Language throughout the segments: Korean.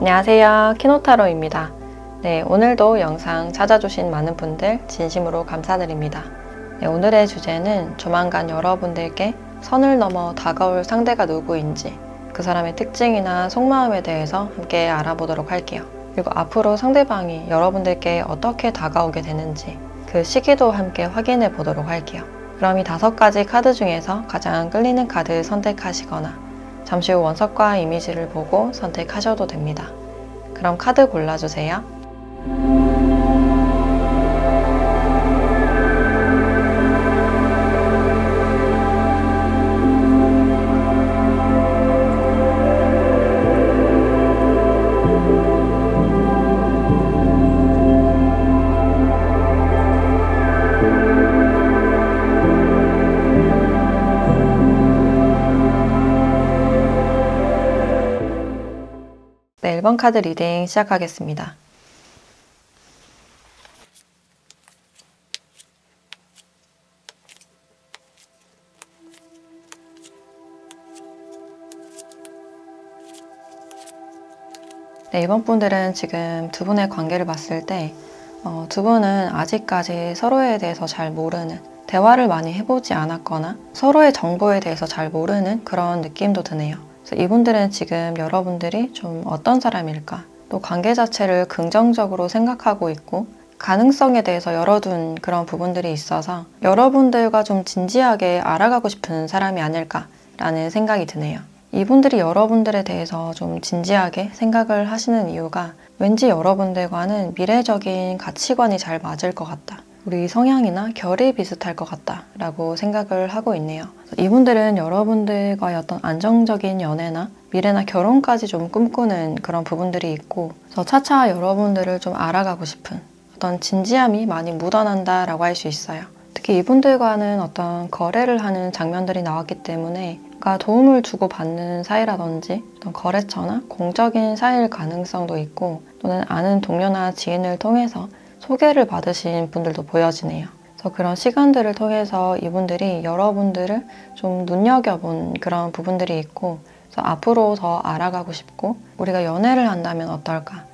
안녕하세요, 키노타로입니다. 네, 오늘도 영상 찾아주신 많은 분들 진심으로 감사드립니다. 네, 오늘의 주제는 조만간 여러분들께 선을 넘어 다가올 상대가 누구인지, 그 사람의 특징이나 속마음에 대해서 함께 알아보도록 할게요. 그리고 앞으로 상대방이 여러분들께 어떻게 다가오게 되는지 그 시기도 함께 확인해 보도록 할게요. 그럼 이 5가지 카드 중에서 가장 끌리는 카드 선택하시거나 잠시 후 원석과 이미지를 보고 선택하셔도 됩니다. 그럼 카드 골라주세요. 네, 1번 카드 리딩 시작하겠습니다. 네, 이번 분들은 지금 두 분의 관계를 봤을 때 두 분은 아직까지 서로에 대해서 잘 모르는, 대화를 많이 해보지 않았거나 서로의 정보에 대해서 잘 모르는 그런 느낌도 드네요. 그래서 이분들은 지금 여러분들이 좀 어떤 사람일까, 또 관계 자체를 긍정적으로 생각하고 있고 가능성에 대해서 열어둔 그런 부분들이 있어서 여러분들과 좀 진지하게 알아가고 싶은 사람이 아닐까라는 생각이 드네요. 이분들이 여러분들에 대해서 좀 진지하게 생각을 하시는 이유가 왠지 여러분들과는 미래적인 가치관이 잘 맞을 것 같다, 우리 성향이나 결이 비슷할 것 같다 라고 생각을 하고 있네요. 이분들은 여러분들과의 어떤 안정적인 연애나 미래나 결혼까지 좀 꿈꾸는 그런 부분들이 있고, 그래서 차차 여러분들을 좀 알아가고 싶은 어떤 진지함이 많이 묻어난다 라고 할 수 있어요. 특히 이분들과는 어떤 거래를 하는 장면들이 나왔기 때문에 도움을 주고받는 사이라든지 어떤 거래처나 공적인 사이일 가능성도 있고, 또는 아는 동료나 지인을 통해서 소개를 받으신 분들도 보여지네요. 그래서 그런 시간들을 통해서 이분들이 여러분들을 좀 눈여겨본 그런 부분들이 있고, 그래서 앞으로 더 알아가고 싶고, 우리가 연애를 한다면 어떨까,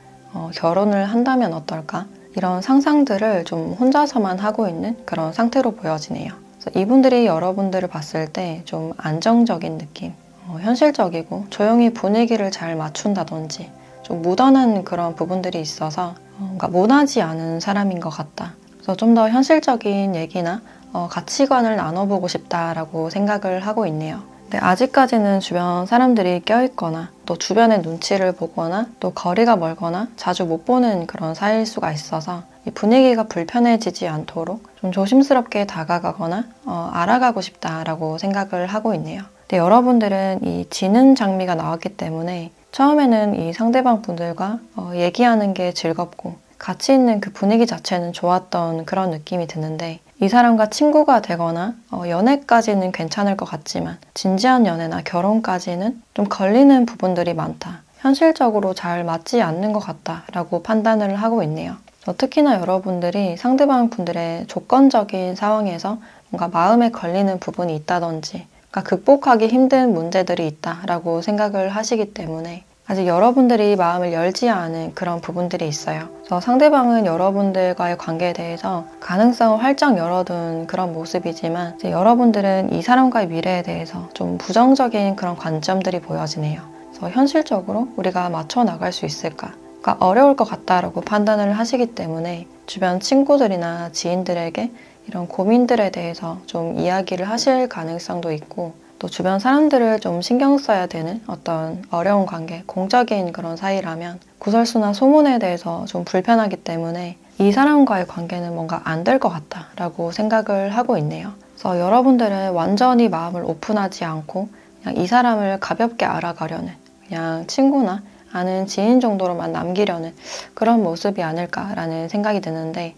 결혼을 한다면 어떨까, 이런 상상들을 좀 혼자서만 하고 있는 그런 상태로 보여지네요. 그래서 이분들이 여러분들을 봤을 때 좀 안정적인 느낌, 현실적이고 조용히 분위기를 잘 맞춘다든지 좀 무던한 그런 부분들이 있어서 뭔가 모나지 않은 사람인 것 같다. 그래서 좀 더 현실적인 얘기나 가치관을 나눠보고 싶다라고 생각을 하고 있네요. 근데 아직까지는 주변 사람들이 껴있거나 또 주변의 눈치를 보거나 또 거리가 멀거나 자주 못 보는 그런 사이일 수가 있어서 이 분위기가 불편해지지 않도록 좀 조심스럽게 다가가거나 알아가고 싶다라고 생각을 하고 있네요. 근데 여러분들은 이 지는 장미가 나왔기 때문에 처음에는 이 상대방 분들과 얘기하는 게 즐겁고 같이 있는 그 분위기 자체는 좋았던 그런 느낌이 드는데, 이 사람과 친구가 되거나 연애까지는 괜찮을 것 같지만 진지한 연애나 결혼까지는 좀 걸리는 부분들이 많다, 현실적으로 잘 맞지 않는 것 같다라고 판단을 하고 있네요. 특히나 여러분들이 상대방 분들의 조건적인 상황에서 뭔가 마음에 걸리는 부분이 있다든지, 그러니까 극복하기 힘든 문제들이 있다라고 생각을 하시기 때문에 아직 여러분들이 마음을 열지 않은 그런 부분들이 있어요. 그래서 상대방은 여러분들과의 관계에 대해서 가능성을 활짝 열어둔 그런 모습이지만 이제 여러분들은 이 사람과의 미래에 대해서 좀 부정적인 그런 관점들이 보여지네요. 그래서 현실적으로 우리가 맞춰 나갈 수 있을까? 그러니까 어려울 것 같다라고 판단을 하시기 때문에 주변 친구들이나 지인들에게 이런 고민들에 대해서 좀 이야기를 하실 가능성도 있고, 또 주변 사람들을 좀 신경 써야 되는 어떤 어려운 관계, 공적인 그런 사이라면 구설수나 소문에 대해서 좀 불편하기 때문에 이 사람과의 관계는 뭔가 안 될 것 같다라고 생각을 하고 있네요. 그래서 여러분들은 완전히 마음을 오픈하지 않고 그냥 이 사람을 가볍게 알아가려는, 그냥 친구나 아는 지인 정도로만 남기려는 그런 모습이 아닐까라는 생각이 드는데,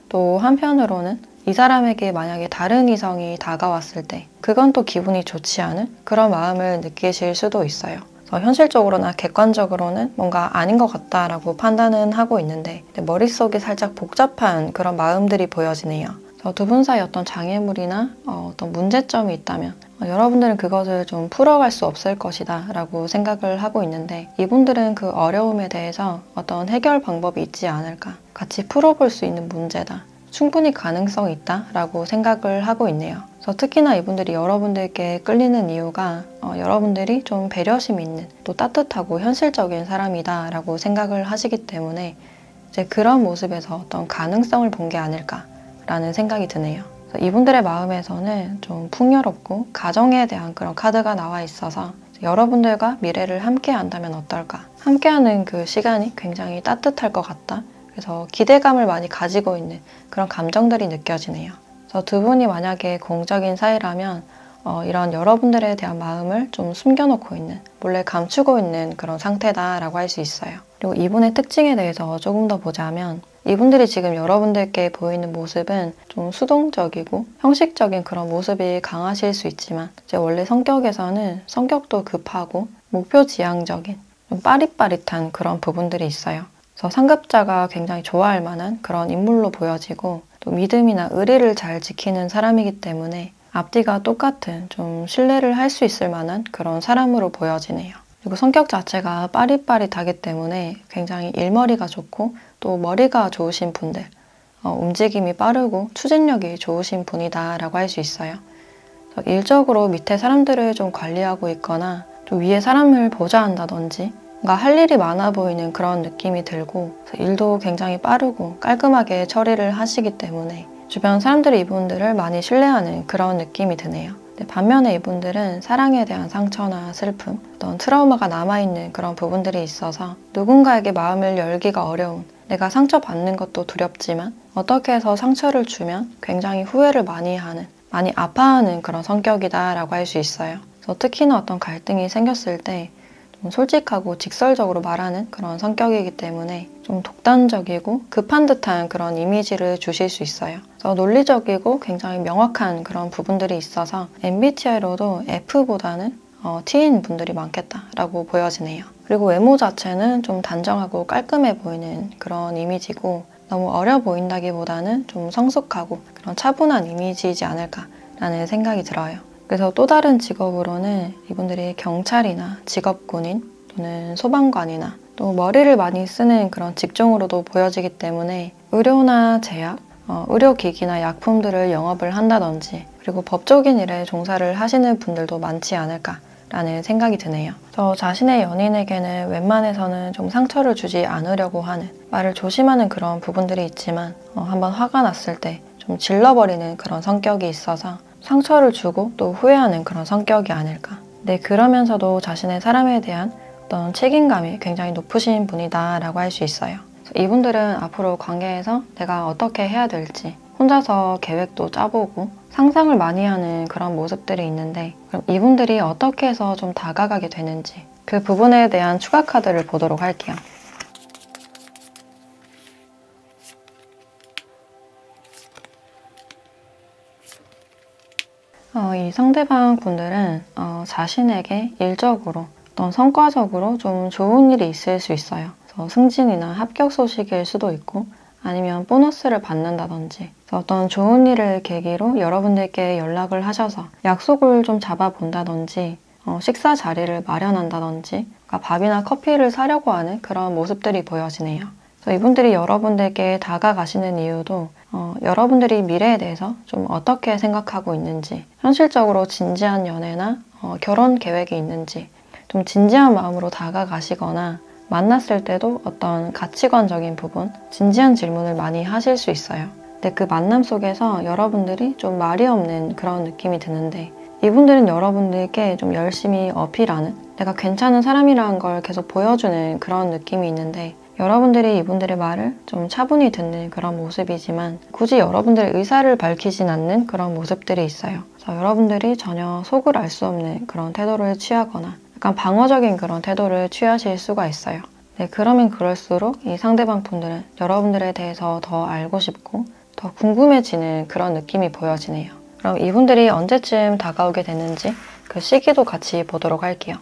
또 한편으로는 이 사람에게 만약에 다른 이성이 다가왔을 때 그건 또 기분이 좋지 않은 그런 마음을 느끼실 수도 있어요. 그래서 현실적으로나 객관적으로는 뭔가 아닌 것 같다라고 판단은 하고 있는데 머릿속이 살짝 복잡한 그런 마음들이 보여지네요. 그래서 두 분 사이 어떤 장애물이나 어떤 문제점이 있다면 여러분들은 그것을 좀 풀어갈 수 없을 것이다 라고 생각을 하고 있는데, 이분들은 그 어려움에 대해서 어떤 해결 방법이 있지 않을까, 같이 풀어볼 수 있는 문제다, 충분히 가능성이 있다 라고 생각을 하고 있네요. 그래서 특히나 이분들이 여러분들께 끌리는 이유가 여러분들이 좀 배려심 있는, 또 따뜻하고 현실적인 사람이다 라고 생각을 하시기 때문에 이제 그런 모습에서 어떤 가능성을 본 게 아닐까 라는 생각이 드네요. 이분들의 마음에서는 좀 풍요롭고 가정에 대한 그런 카드가 나와 있어서 여러분들과 미래를 함께 한다면 어떨까? 함께하는 그 시간이 굉장히 따뜻할 것 같다. 그래서 기대감을 많이 가지고 있는 그런 감정들이 느껴지네요. 그래서 두 분이 만약에 공적인 사이라면 이런 여러분들에 대한 마음을 좀 숨겨놓고 있는, 몰래 감추고 있는 그런 상태다라고 할 수 있어요. 그리고 이분의 특징에 대해서 조금 더 보자면, 이분들이 지금 여러분들께 보이는 모습은 좀 수동적이고 형식적인 그런 모습이 강하실 수 있지만, 이제 원래 성격에서는 성격도 급하고 목표지향적인 좀 빠릿빠릿한 그런 부분들이 있어요. 그래서 상급자가 굉장히 좋아할 만한 그런 인물로 보여지고, 또 믿음이나 의리를 잘 지키는 사람이기 때문에 앞뒤가 똑같은, 좀 신뢰를 할 수 있을 만한 그런 사람으로 보여지네요. 그리고 성격 자체가 빠릿빠릿하기 때문에 굉장히 일머리가 좋고 또 머리가 좋으신 분들, 움직임이 빠르고 추진력이 좋으신 분이다 라고 할 수 있어요. 일적으로 밑에 사람들을 좀 관리하고 있거나 좀 위에 사람을 보좌한다든지 뭔가 할 일이 많아 보이는 그런 느낌이 들고, 일도 굉장히 빠르고 깔끔하게 처리를 하시기 때문에 주변 사람들이 이분들을 많이 신뢰하는 그런 느낌이 드네요. 반면에 이분들은 사랑에 대한 상처나 슬픔, 어떤 트라우마가 남아있는 그런 부분들이 있어서 누군가에게 마음을 열기가 어려운, 내가 상처받는 것도 두렵지만 어떻게 해서 상처를 주면 굉장히 후회를 많이 하는, 많이 아파하는 그런 성격이다라고 할 수 있어요. 그래서 특히나 어떤 갈등이 생겼을 때 좀 솔직하고 직설적으로 말하는 그런 성격이기 때문에 좀 독단적이고 급한 듯한 그런 이미지를 주실 수 있어요. 그래서 논리적이고 굉장히 명확한 그런 부분들이 있어서 MBTI로도 F보다는 T인 분들이 많겠다라고 보여지네요. 그리고 외모 자체는 좀 단정하고 깔끔해 보이는 그런 이미지고, 너무 어려 보인다기보다는 좀 성숙하고 그런 차분한 이미지이지 않을까라는 생각이 들어요. 그래서 또 다른 직업으로는 이분들이 경찰이나 직업군인 또는 소방관이나 또 머리를 많이 쓰는 그런 직종으로도 보여지기 때문에 의료나 제약, 의료기기나 약품들을 영업을 한다든지, 그리고 법적인 일에 종사를 하시는 분들도 많지 않을까라는 생각이 드네요. 저 자신의 연인에게는 웬만해서는 좀 상처를 주지 않으려고 하는, 말을 조심하는 그런 부분들이 있지만 한번 화가 났을 때 좀 질러버리는 그런 성격이 있어서 상처를 주고 또 후회하는 그런 성격이 아닐까. 네, 그러면서도 자신의 사람에 대한 어떤 책임감이 굉장히 높으신 분이다 라고 할 수 있어요. 이분들은 앞으로 관계에서 내가 어떻게 해야 될지 혼자서 계획도 짜보고 상상을 많이 하는 그런 모습들이 있는데, 그럼 이분들이 어떻게 해서 좀 다가가게 되는지 그 부분에 대한 추가 카드를 보도록 할게요. 이 상대방 분들은 자신에게 일적으로 어떤 성과적으로 좀 좋은 일이 있을 수 있어요. 그래서 승진이나 합격 소식일 수도 있고, 아니면 보너스를 받는다든지, 어떤 좋은 일을 계기로 여러분들께 연락을 하셔서 약속을 좀 잡아본다든지, 식사 자리를 마련한다든지, 그러니까 밥이나 커피를 사려고 하는 그런 모습들이 보여지네요. 그래서 이분들이 여러분들께 다가가시는 이유도 여러분들이 미래에 대해서 좀 어떻게 생각하고 있는지, 현실적으로 진지한 연애나 결혼 계획이 있는지 좀 진지한 마음으로 다가가시거나, 만났을 때도 어떤 가치관적인 부분, 진지한 질문을 많이 하실 수 있어요. 근데 그 만남 속에서 여러분들이 좀 말이 없는 그런 느낌이 드는데, 이분들은 여러분들께 좀 열심히 어필하는, 내가 괜찮은 사람이라는 걸 계속 보여주는 그런 느낌이 있는데, 여러분들이 이분들의 말을 좀 차분히 듣는 그런 모습이지만 굳이 여러분들의 의사를 밝히진 않는 그런 모습들이 있어요. 그래서 여러분들이 전혀 속을 알 수 없는 그런 태도를 취하거나 약간 방어적인 그런 태도를 취하실 수가 있어요. 네, 그러면 그럴수록 이 상대방 분들은 여러분들에 대해서 더 알고 싶고 더 궁금해지는 그런 느낌이 보여지네요. 그럼 이분들이 언제쯤 다가오게 되는지 그 시기도 같이 보도록 할게요.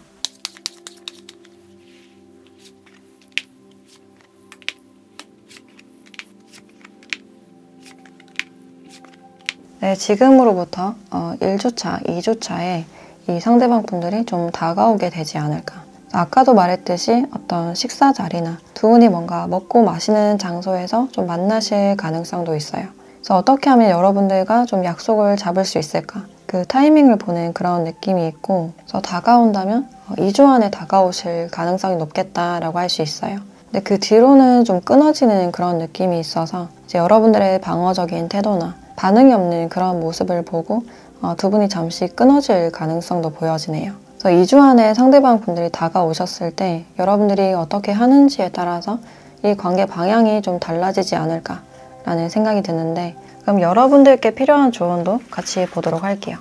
네, 지금으로부터 1주차, 2주차에 이 상대방 분들이 좀 다가오게 되지 않을까. 아까도 말했듯이 어떤 식사 자리나 두 분이 뭔가 먹고 마시는 장소에서 좀 만나실 가능성도 있어요. 그래서 어떻게 하면 여러분들과 좀 약속을 잡을 수 있을까? 그 타이밍을 보는 그런 느낌이 있고, 그래서 다가온다면 2주 안에 다가오실 가능성이 높겠다라고 할 수 있어요. 근데 그 뒤로는 좀 끊어지는 그런 느낌이 있어서 이제 여러분들의 방어적인 태도나 반응이 없는 그런 모습을 보고 두 분이 잠시 끊어질 가능성도 보여지네요. 그래서 2주 안에 상대방 분들이 다가오셨을 때 여러분들이 어떻게 하는지에 따라서 이 관계 방향이 좀 달라지지 않을까라는 생각이 드는데, 그럼 여러분들께 필요한 조언도 같이 보도록 할게요.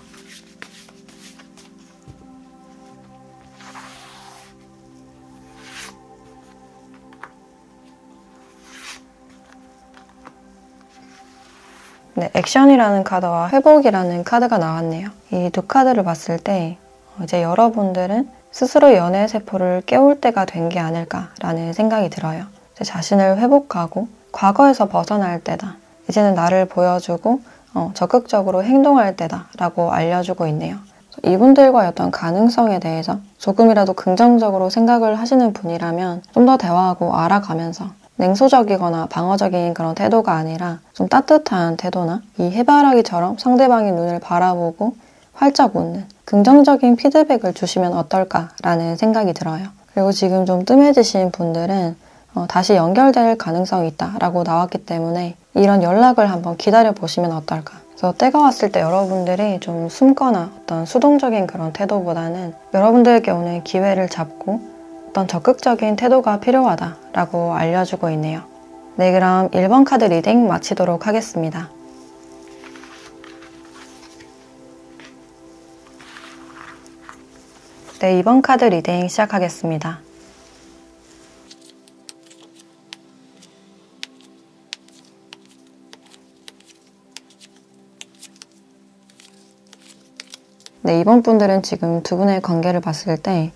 네, 액션이라는 카드와 회복이라는 카드가 나왔네요. 이 두 카드를 봤을 때 이제 여러분들은 스스로 연애 세포를 깨울 때가 된 게 아닐까라는 생각이 들어요. 이제 자신을 회복하고 과거에서 벗어날 때다. 이제는 나를 보여주고 적극적으로 행동할 때다 라고 알려주고 있네요. 이분들과의 어떤 가능성에 대해서 조금이라도 긍정적으로 생각을 하시는 분이라면 좀 더 대화하고 알아가면서 냉소적이거나 방어적인 그런 태도가 아니라 좀 따뜻한 태도나 이 해바라기처럼 상대방의 눈을 바라보고 활짝 웃는 긍정적인 피드백을 주시면 어떨까라는 생각이 들어요. 그리고 지금 좀 뜸해지신 분들은 다시 연결될 가능성이 있다라고 나왔기 때문에 이런 연락을 한번 기다려 보시면 어떨까. 그래서 때가 왔을 때 여러분들이 좀 숨거나 어떤 수동적인 그런 태도보다는 여러분들에게 오는 기회를 잡고 어떤 적극적인 태도가 필요하다라고 알려주고 있네요. 네, 그럼 1번 카드 리딩 마치도록 하겠습니다. 네, 2번 카드 리딩 시작하겠습니다. 네, 이번 분들은 지금 두 분의 관계를 봤을 때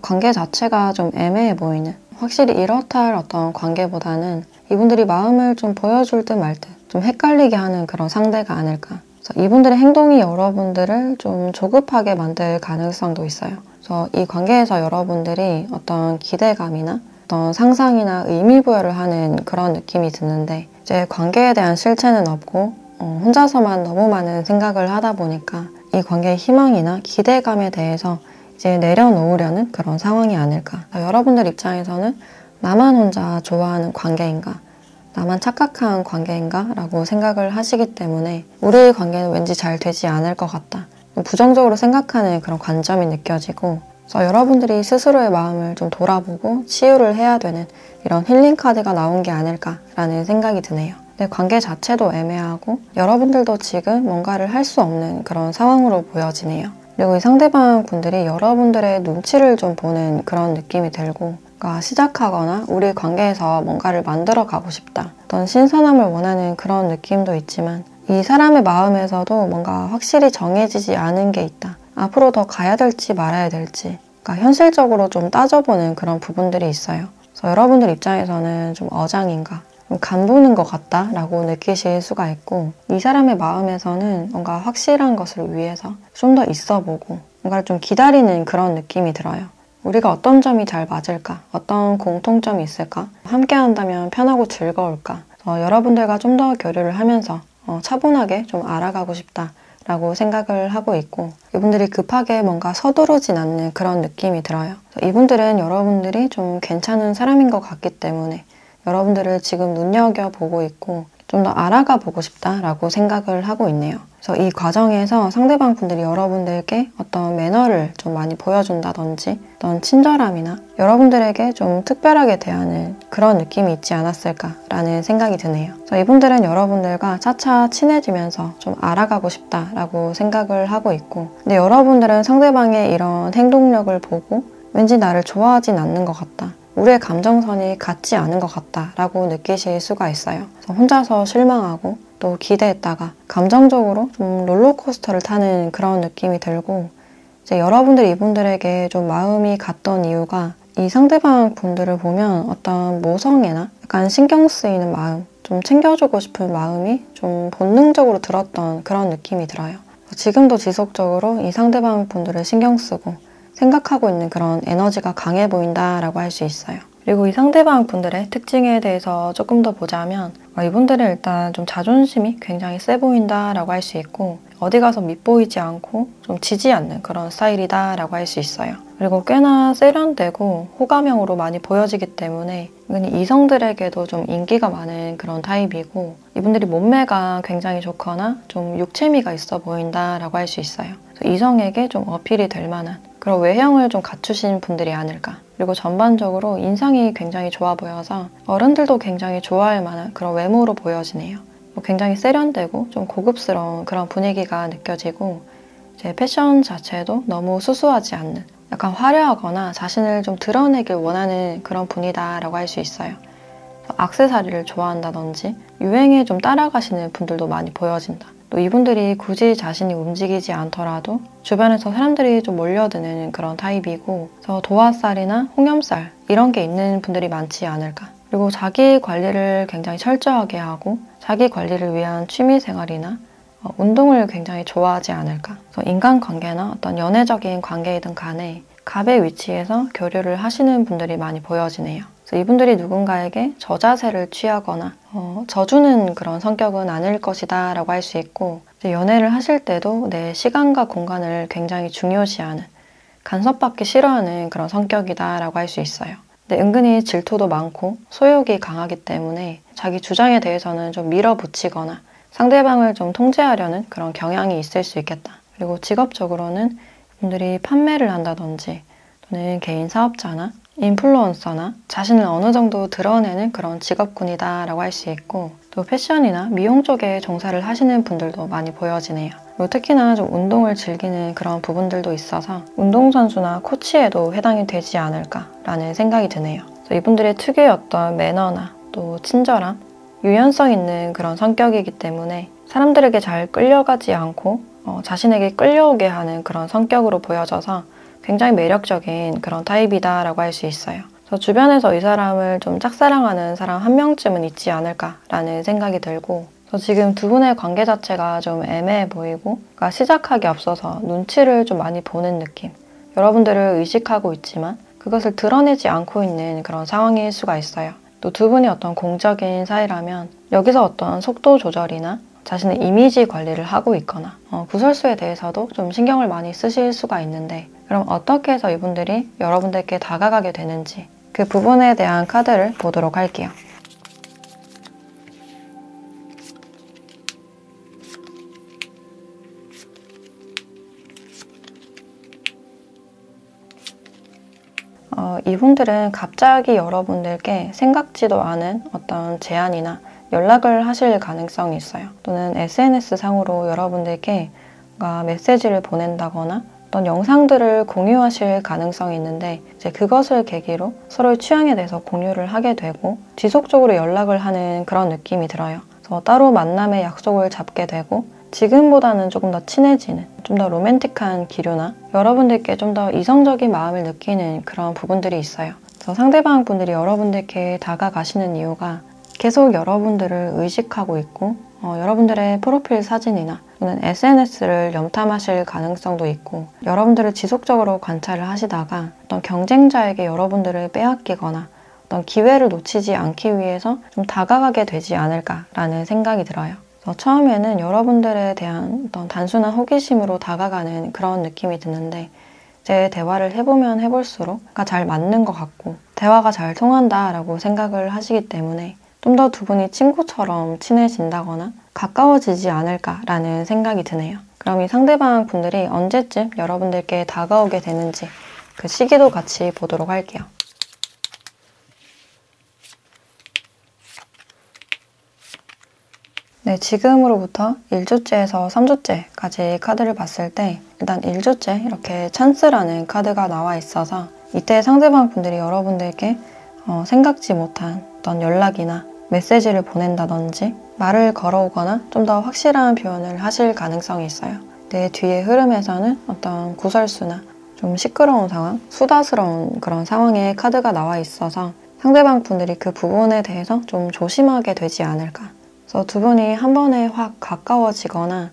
관계 자체가 좀 애매해 보이는, 확실히 이렇다 할 어떤 관계보다는 이분들이 마음을 좀 보여줄 듯 말 듯 좀 헷갈리게 하는 그런 상대가 아닐까. 그래서 이분들의 행동이 여러분들을 좀 조급하게 만들 가능성도 있어요. 그래서 이 관계에서 여러분들이 어떤 기대감이나 어떤 상상이나 의미 부여를 하는 그런 느낌이 드는데, 이제 관계에 대한 실체는 없고 혼자서만 너무 많은 생각을 하다 보니까 이 관계의 희망이나 기대감에 대해서 이제 내려놓으려는 그런 상황이 아닐까. 여러분들 입장에서는 나만 혼자 좋아하는 관계인가? 나만 착각한 관계인가? 라고 생각을 하시기 때문에 우리의 관계는 왠지 잘 되지 않을 것 같다. 부정적으로 생각하는 그런 관점이 느껴지고, 그래서 여러분들이 스스로의 마음을 좀 돌아보고 치유를 해야 되는 이런 힐링 카드가 나온 게 아닐까라는 생각이 드네요. 근데 관계 자체도 애매하고 여러분들도 지금 뭔가를 할 수 없는 그런 상황으로 보여지네요. 그리고 이 상대방 분들이 여러분들의 눈치를 좀 보는 그런 느낌이 들고, 그러니까 시작하거나 우리 관계에서 뭔가를 만들어 가고 싶다, 어떤 신선함을 원하는 그런 느낌도 있지만 이 사람의 마음에서도 뭔가 확실히 정해지지 않은 게 있다. 앞으로 더 가야 될지 말아야 될지, 그러니까 현실적으로 좀 따져보는 그런 부분들이 있어요. 그래서 여러분들 입장에서는 좀 어장인가, 좀 간보는 것 같다 라고 느끼실 수가 있고, 이 사람의 마음에서는 뭔가 확실한 것을 위해서 좀 더 있어보고 뭔가를 좀 기다리는 그런 느낌이 들어요. 우리가 어떤 점이 잘 맞을까? 어떤 공통점이 있을까? 함께 한다면 편하고 즐거울까? 여러분들과 좀 더 교류를 하면서 차분하게 좀 알아가고 싶다 라고 생각을 하고 있고, 이분들이 급하게 뭔가 서두르진 않는 그런 느낌이 들어요. 이분들은 여러분들이 좀 괜찮은 사람인 것 같기 때문에 여러분들을 지금 눈여겨보고 있고 좀 더 알아가 보고 싶다라고 생각을 하고 있네요. 그래서 이 과정에서 상대방 분들이 여러분들께 어떤 매너를 좀 많이 보여준다든지 어떤 친절함이나 여러분들에게 좀 특별하게 대하는 그런 느낌이 있지 않았을까라는 생각이 드네요. 그래서 이분들은 여러분들과 차차 친해지면서 좀 알아가고 싶다라고 생각을 하고 있고, 근데 여러분들은 상대방의 이런 행동력을 보고 왠지 나를 좋아하진 않는 것 같다, 우리의 감정선이 같지 않은 것 같다라고 느끼실 수가 있어요. 그래서 혼자서 실망하고 또 기대했다가 감정적으로 좀 롤러코스터를 타는 그런 느낌이 들고, 이제 여러분들이 이분들에게 좀 마음이 갔던 이유가 이 상대방 분들을 보면 어떤 모성애나 약간 신경 쓰이는 마음, 좀 챙겨주고 싶은 마음이 좀 본능적으로 들었던 그런 느낌이 들어요. 지금도 지속적으로 이 상대방 분들을 신경 쓰고 생각하고 있는 그런 에너지가 강해 보인다라고 할 수 있어요. 그리고 이 상대방 분들의 특징에 대해서 조금 더 보자면 이분들은 일단 좀 자존심이 굉장히 세 보인다라고 할 수 있고 어디 가서 밉보이지 않고 좀 지지 않는 그런 스타일이다라고 할 수 있어요. 그리고 꽤나 세련되고 호감형으로 많이 보여지기 때문에 은근히 이성들에게도 좀 인기가 많은 그런 타입이고 이분들이 몸매가 굉장히 좋거나 좀 육체미가 있어 보인다라고 할 수 있어요. 그래서 이성에게 좀 어필이 될 만한 그런 외형을 좀 갖추신 분들이 아닐까. 그리고 전반적으로 인상이 굉장히 좋아 보여서 어른들도 굉장히 좋아할 만한 그런 외모로 보여지네요. 굉장히 세련되고 좀 고급스러운 그런 분위기가 느껴지고 제 패션 자체도 너무 수수하지 않는 약간 화려하거나 자신을 좀 드러내길 원하는 그런 분이다라고 할 수 있어요. 액세서리를 좋아한다든지 유행에 좀 따라가시는 분들도 많이 보여진다. 또 이분들이 굳이 자신이 움직이지 않더라도 주변에서 사람들이 좀 몰려드는 그런 타입이고 그래서 도화살이나 홍염살 이런 게 있는 분들이 많지 않을까. 그리고 자기 관리를 굉장히 철저하게 하고 자기 관리를 위한 취미생활이나 운동을 굉장히 좋아하지 않을까. 그래서 인간관계나 어떤 연애적인 관계이든 간에 갑의 위치에서 교류를 하시는 분들이 많이 보여지네요. 그래서 이분들이 누군가에게 저자세를 취하거나 져주는 그런 성격은 아닐 것이다 라고 할 수 있고 연애를 하실 때도 내 시간과 공간을 굉장히 중요시하는 간섭받기 싫어하는 그런 성격이다 라고 할 수 있어요. 근데 은근히 질투도 많고 소욕이 강하기 때문에 자기 주장에 대해서는 좀 밀어붙이거나 상대방을 좀 통제하려는 그런 경향이 있을 수 있겠다. 그리고 직업적으로는 이분들이 판매를 한다든지 또는 개인 사업자나 인플루언서나 자신을 어느 정도 드러내는 그런 직업군이다 라고 할 수 있고 또 패션이나 미용 쪽에 종사를 하시는 분들도 많이 보여지네요. 그리고 특히나 좀 운동을 즐기는 그런 부분들도 있어서 운동선수나 코치에도 해당이 되지 않을까라는 생각이 드네요. 그래서 이분들의 특유의 어떤 매너나 또 친절함, 유연성 있는 그런 성격이기 때문에 사람들에게 잘 끌려가지 않고 자신에게 끌려오게 하는 그런 성격으로 보여져서 굉장히 매력적인 그런 타입이다라고 할 수 있어요. 그래서 주변에서 이 사람을 좀 짝사랑하는 사람 한 명쯤은 있지 않을까라는 생각이 들고 그래서 지금 두 분의 관계 자체가 좀 애매해 보이고 그러니까 시작하기 앞서서 눈치를 좀 많이 보는 느낌. 여러분들을 의식하고 있지만 그것을 드러내지 않고 있는 그런 상황일 수가 있어요. 또 두 분이 어떤 공적인 사이라면 여기서 어떤 속도 조절이나 자신의 이미지 관리를 하고 있거나 구설수에 대해서도 좀 신경을 많이 쓰실 수가 있는데 그럼 어떻게 해서 이분들이 여러분들께 다가가게 되는지 그 부분에 대한 카드를 보도록 할게요. 이분들은 갑자기 여러분들께 생각지도 않은 어떤 제안이나 연락을 하실 가능성이 있어요. 또는 SNS 상으로 여러분들께 뭔가 메시지를 보낸다거나 어떤 영상들을 공유하실 가능성이 있는데 이제 그것을 계기로 서로의 취향에 대해서 공유를 하게 되고 지속적으로 연락을 하는 그런 느낌이 들어요. 그래서 따로 만남의 약속을 잡게 되고 지금보다는 조금 더 친해지는 좀 더 로맨틱한 기류나 여러분들께 좀 더 이성적인 마음을 느끼는 그런 부분들이 있어요. 그래서 상대방 분들이 여러분들께 다가가시는 이유가 계속 여러분들을 의식하고 있고 여러분들의 프로필 사진이나 또는 SNS를 염탐하실 가능성도 있고 여러분들을 지속적으로 관찰을 하시다가 어떤 경쟁자에게 여러분들을 빼앗기거나 어떤 기회를 놓치지 않기 위해서 좀 다가가게 되지 않을까라는 생각이 들어요. 그래서 처음에는 여러분들에 대한 어떤 단순한 호기심으로 다가가는 그런 느낌이 드는데 이제 대화를 해보면 해볼수록 잘 맞는 것 같고 대화가 잘 통한다라고 생각을 하시기 때문에 좀 더 두 분이 친구처럼 친해진다거나 가까워지지 않을까라는 생각이 드네요. 그럼 이 상대방 분들이 언제쯤 여러분들께 다가오게 되는지 그 시기도 같이 보도록 할게요. 네, 지금으로부터 1주째에서 3주째까지 카드를 봤을 때 일단 1주째 이렇게 찬스라는 카드가 나와 있어서 이때 상대방 분들이 여러분들께 생각지 못한 어떤 연락이나 메시지를 보낸다든지 말을 걸어오거나 좀 더 확실한 표현을 하실 가능성이 있어요. 내 뒤의 흐름에서는 어떤 구설수나 좀 시끄러운 상황, 수다스러운 그런 상황의 카드가 나와 있어서 상대방 분들이 그 부분에 대해서 좀 조심하게 되지 않을까. 그래서 두 분이 한 번에 확 가까워지거나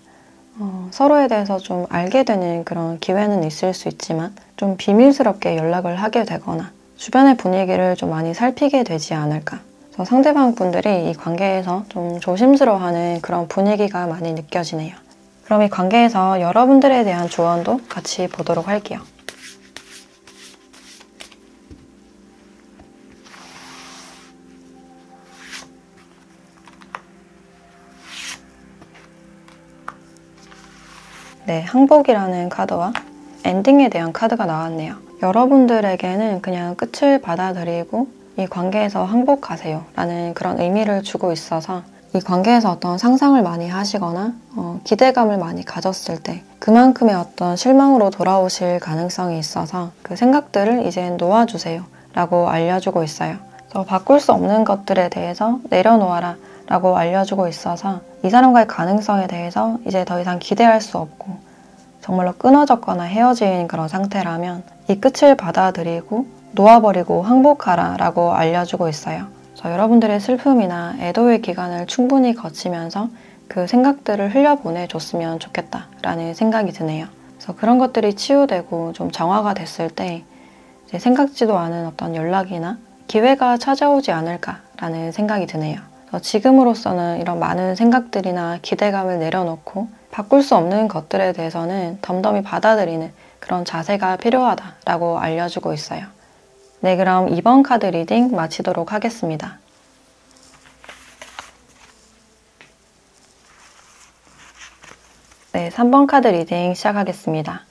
서로에 대해서 좀 알게 되는 그런 기회는 있을 수 있지만 좀 비밀스럽게 연락을 하게 되거나 주변의 분위기를 좀 많이 살피게 되지 않을까. 그래서 상대방 분들이 이 관계에서 좀 조심스러워하는 그런 분위기가 많이 느껴지네요. 그럼 이 관계에서 여러분들에 대한 조언도 같이 보도록 할게요. 네, 항복이라는 카드와 엔딩에 대한 카드가 나왔네요. 여러분들에게는 그냥 끝을 받아들이고 이 관계에서 항복하세요 라는 그런 의미를 주고 있어서 이 관계에서 어떤 상상을 많이 하시거나 기대감을 많이 가졌을 때 그만큼의 어떤 실망으로 돌아오실 가능성이 있어서 그 생각들을 이제 놓아주세요 라고 알려주고 있어요. 그래서 바꿀 수 없는 것들에 대해서 내려놓아라 라고 알려주고 있어서 이 사람과의 가능성에 대해서 이제 더 이상 기대할 수 없고 정말로 끊어졌거나 헤어진 그런 상태라면 이 끝을 받아들이고 놓아버리고 항복하라 라고 알려주고 있어요. 그래서 여러분들의 슬픔이나 애도의 기간을 충분히 거치면서 그 생각들을 흘려보내줬으면 좋겠다 라는 생각이 드네요. 그래서 그런 것들이 치유되고 좀 정화가 됐을 때 이제 생각지도 않은 어떤 연락이나 기회가 찾아오지 않을까라는 생각이 드네요. 지금으로서는 이런 많은 생각들이나 기대감을 내려놓고 바꿀 수 없는 것들에 대해서는 덤덤히 받아들이는 그런 자세가 필요하다라고 알려주고 있어요. 네, 그럼 2번 카드 리딩 마치도록 하겠습니다. 네, 3번 카드 리딩 시작하겠습니다.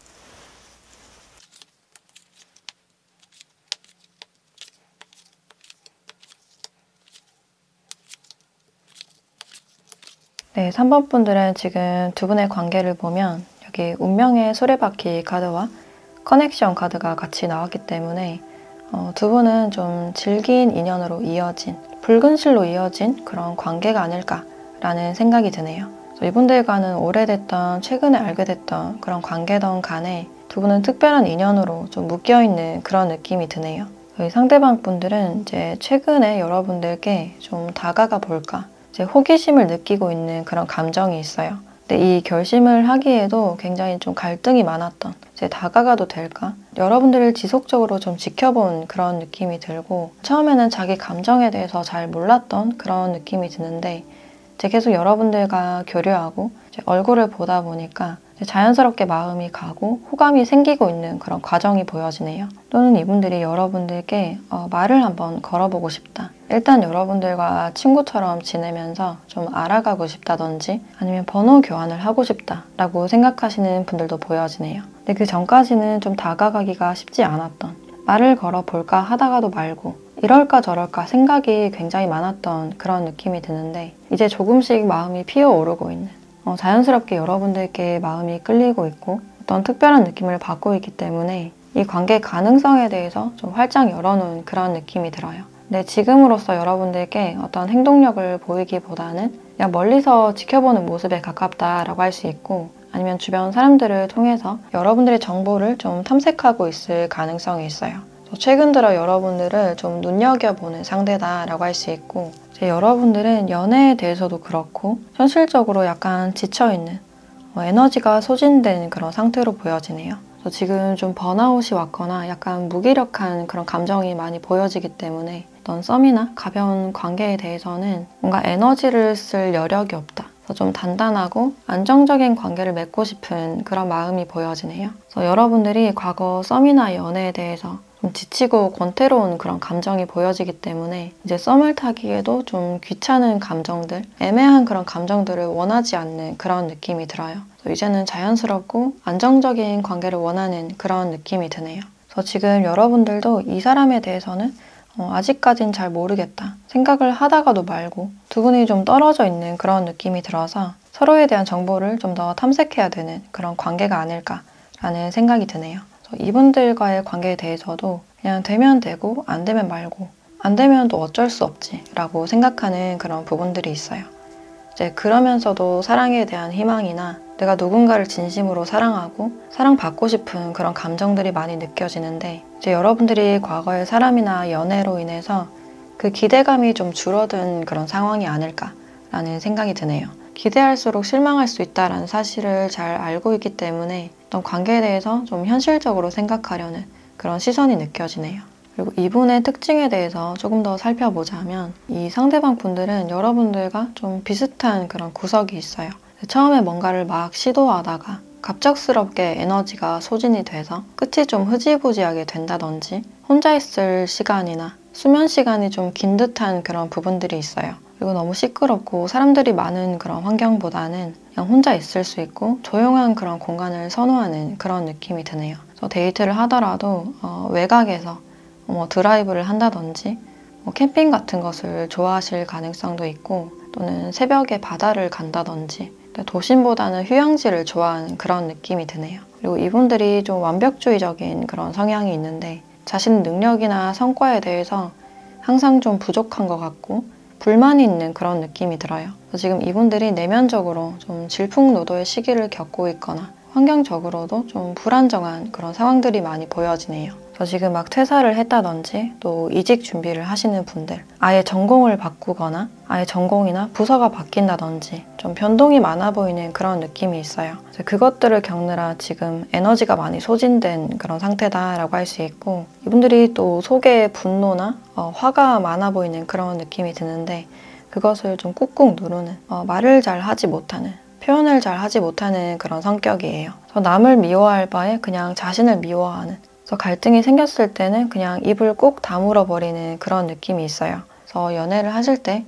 네, 3번 분들은 지금 두 분의 관계를 보면 여기 운명의 수레바퀴 카드와 커넥션 카드가 같이 나왔기 때문에 두 분은 좀 질긴 인연으로 이어진, 붉은 실로 이어진 그런 관계가 아닐까라는 생각이 드네요. 이분들과는 오래됐던, 최근에 알게 됐던 그런 관계던 간에 두 분은 특별한 인연으로 좀 묶여있는 그런 느낌이 드네요. 상대방 분들은 이제 최근에 여러분들께 좀 다가가 볼까, 이제 호기심을 느끼고 있는 그런 감정이 있어요. 근데 이 결심을 하기에도 굉장히 좀 갈등이 많았던, 이제 다가가도 될까? 여러분들을 지속적으로 좀 지켜본 그런 느낌이 들고 처음에는 자기 감정에 대해서 잘 몰랐던 그런 느낌이 드는데 이제 계속 여러분들과 교류하고 이제 얼굴을 보다 보니까 자연스럽게 마음이 가고 호감이 생기고 있는 그런 과정이 보여지네요. 또는 이분들이 여러분들께 말을 한번 걸어보고 싶다. 일단 여러분들과 친구처럼 지내면서 좀 알아가고 싶다든지 아니면 번호 교환을 하고 싶다라고 생각하시는 분들도 보여지네요. 근데 그 전까지는 좀 다가가기가 쉽지 않았던, 말을 걸어볼까 하다가도 말고 이럴까 저럴까 생각이 굉장히 많았던 그런 느낌이 드는데 이제 조금씩 마음이 피어오르고 있는, 자연스럽게 여러분들께 마음이 끌리고 있고 어떤 특별한 느낌을 받고 있기 때문에 이 관계 가능성에 대해서 좀 활짝 열어놓은 그런 느낌이 들어요. 근데 지금으로서 여러분들께 어떤 행동력을 보이기보다는 그냥 멀리서 지켜보는 모습에 가깝다라고 할 수 있고 아니면 주변 사람들을 통해서 여러분들의 정보를 좀 탐색하고 있을 가능성이 있어요. 최근 들어 여러분들을 좀 눈여겨보는 상대다라고 할 수 있고 여러분들은 연애에 대해서도 그렇고 현실적으로 약간 지쳐있는 에너지가 소진된 그런 상태로 보여지네요. 지금 좀 번아웃이 왔거나 약간 무기력한 그런 감정이 많이 보여지기 때문에 어떤 썸이나 가벼운 관계에 대해서는 뭔가 에너지를 쓸 여력이 없다. 좀 단단하고 안정적인 관계를 맺고 싶은 그런 마음이 보여지네요. 그래서 여러분들이 과거 썸이나 연애에 대해서 좀 지치고 권태로운 그런 감정이 보여지기 때문에 이제 썸을 타기에도 좀 귀찮은 감정들, 애매한 그런 감정들을 원하지 않는 그런 느낌이 들어요. 그래서 이제는 자연스럽고 안정적인 관계를 원하는 그런 느낌이 드네요. 그래서 지금 여러분들도 이 사람에 대해서는 아직까진 잘 모르겠다. 생각을 하다가도 말고 두 분이 좀 떨어져 있는 그런 느낌이 들어서 서로에 대한 정보를 좀 더 탐색해야 되는 그런 관계가 아닐까라는 생각이 드네요. 이분들과의 관계에 대해서도 그냥 되면 되고 안 되면 말고 안 되면 또 어쩔 수 없지 라고 생각하는 그런 부분들이 있어요. 이제 그러면서도 사랑에 대한 희망이나 내가 누군가를 진심으로 사랑하고 사랑받고 싶은 그런 감정들이 많이 느껴지는데 이제 여러분들이 과거의 사람이나 연애로 인해서 그 기대감이 좀 줄어든 그런 상황이 아닐까라는 생각이 드네요. 기대할수록 실망할 수 있다는 사실을 잘 알고 있기 때문에 어떤 관계에 대해서 좀 현실적으로 생각하려는 그런 시선이 느껴지네요. 그리고 이분의 특징에 대해서 조금 더 살펴보자면 이 상대방 분들은 여러분들과 좀 비슷한 그런 구석이 있어요. 처음에 뭔가를 막 시도하다가 갑작스럽게 에너지가 소진이 돼서 끝이 좀 흐지부지하게 된다든지 혼자 있을 시간이나 수면 시간이 좀 긴 듯한 그런 부분들이 있어요. 그리고 너무 시끄럽고 사람들이 많은 그런 환경보다는 그냥 혼자 있을 수 있고 조용한 그런 공간을 선호하는 그런 느낌이 드네요. 그래서 데이트를 하더라도 외곽에서 드라이브를 한다든지 캠핑 같은 것을 좋아하실 가능성도 있고 또는 새벽에 바다를 간다든지 도심보다는 휴양지를 좋아하는 그런 느낌이 드네요. 그리고 이분들이 좀 완벽주의적인 그런 성향이 있는데 자신 능력이나 성과에 대해서 항상 좀 부족한 것 같고 불만이 있는 그런 느낌이 들어요. 그래서 지금 이분들이 내면적으로 좀 질풍노도의 시기를 겪고 있거나 환경적으로도 좀 불안정한 그런 상황들이 많이 보여지네요. 그래서 지금 막 퇴사를 했다든지 또 이직 준비를 하시는 분들, 아예 전공을 바꾸거나 아예 전공이나 부서가 바뀐다든지 좀 변동이 많아 보이는 그런 느낌이 있어요. 그래서 그것들을 겪느라 지금 에너지가 많이 소진된 그런 상태다라고 할 수 있고 이분들이 또 속에 분노나 화가 많아 보이는 그런 느낌이 드는데 그것을 좀 꾹꾹 누르는 말을 잘 하지 못하는 표현을 잘 하지 못하는 그런 성격이에요. 그래서 남을 미워할 바에 그냥 자신을 미워하는 그래서 갈등이 생겼을 때는 그냥 입을 꼭 다물어 버리는 그런 느낌이 있어요. 그래서 연애를 하실 때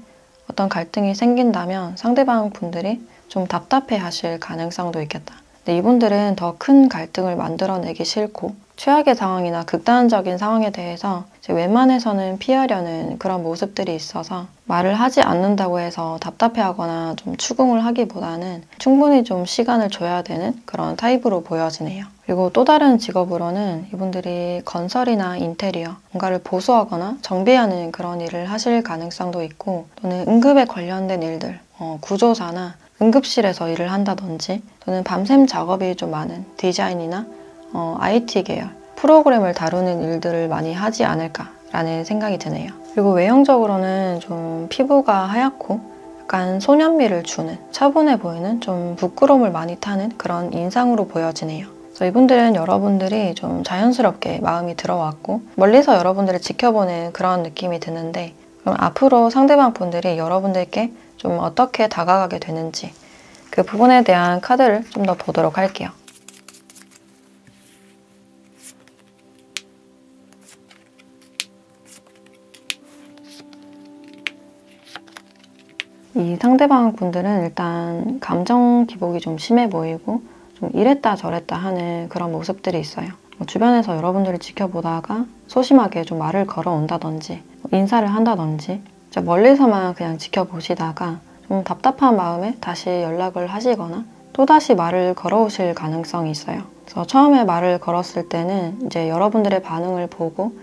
어떤 갈등이 생긴다면 상대방 분들이 좀 답답해 하실 가능성도 있겠다. 근데 이분들은 더 큰 갈등을 만들어내기 싫고 최악의 상황이나 극단적인 상황에 대해서 이제 웬만해서는 피하려는 그런 모습들이 있어서 말을 하지 않는다고 해서 답답해하거나 좀 추궁을 하기보다는 충분히 좀 시간을 줘야 되는 그런 타입으로 보여지네요. 그리고 또 다른 직업으로는 이분들이 건설이나 인테리어, 뭔가를 보수하거나 정비하는 그런 일을 하실 가능성도 있고 또는 응급에 관련된 일들, 구조사나 응급실에서 일을 한다든지 또는 밤샘 작업이 좀 많은 디자인이나 IT 계열, 프로그램을 다루는 일들을 많이 하지 않을까라는 생각이 드네요. 그리고 외형적으로는 좀 피부가 하얗고 약간 소년미를 주는 차분해 보이는 좀 부끄러움을 많이 타는 그런 인상으로 보여지네요. 그래서 이분들은 여러분들이 좀 자연스럽게 마음이 들어왔고 멀리서 여러분들을 지켜보는 그런 느낌이 드는데 그럼 앞으로 상대방 분들이 여러분들께 좀 어떻게 다가가게 되는지 그 부분에 대한 카드를 좀 더 보도록 할게요. 이 상대방 분들은 일단 감정 기복이 좀 심해 보이고 좀 이랬다 저랬다 하는 그런 모습들이 있어요. 주변에서 여러분들을 지켜보다가 소심하게 좀 말을 걸어온다든지 인사를 한다든지 멀리서만 그냥 지켜보시다가 좀 답답한 마음에 다시 연락을 하시거나 또다시 말을 걸어오실 가능성이 있어요. 그래서 처음에 말을 걸었을 때는 이제 여러분들의 반응을 보고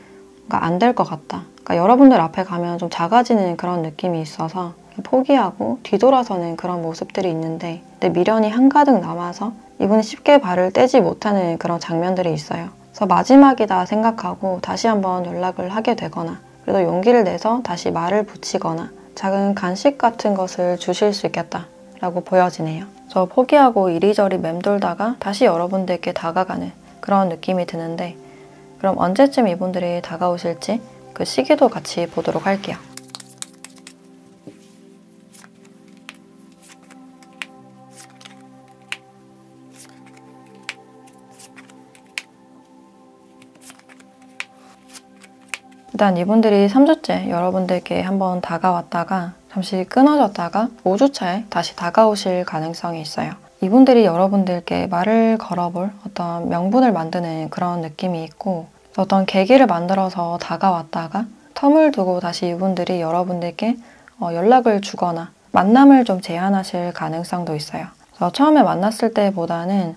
안 될 것 같다. 그러니까 여러분들 앞에 가면 좀 작아지는 그런 느낌이 있어서 포기하고 뒤돌아서는 그런 모습들이 있는데 근데 미련이 한가득 남아서 이분이 쉽게 발을 떼지 못하는 그런 장면들이 있어요. 그래서 마지막이다 생각하고 다시 한번 연락을 하게 되거나 그래도 용기를 내서 다시 말을 붙이거나 작은 간식 같은 것을 주실 수 있겠다라고 보여지네요. 그래서 포기하고 이리저리 맴돌다가 다시 여러분들께 다가가는 그런 느낌이 드는데 그럼 언제쯤 이분들이 다가오실지 그 시기도 같이 보도록 할게요. 일단 이분들이 3주째 여러분들께 한번 다가왔다가 잠시 끊어졌다가 5주차에 다시 다가오실 가능성이 있어요. 이분들이 여러분들께 말을 걸어볼 어떤 명분을 만드는 그런 느낌이 있고 어떤 계기를 만들어서 다가왔다가 텀을 두고 다시 이분들이 여러분들께 연락을 주거나 만남을 좀 제안하실 가능성도 있어요. 그래서 처음에 만났을 때보다는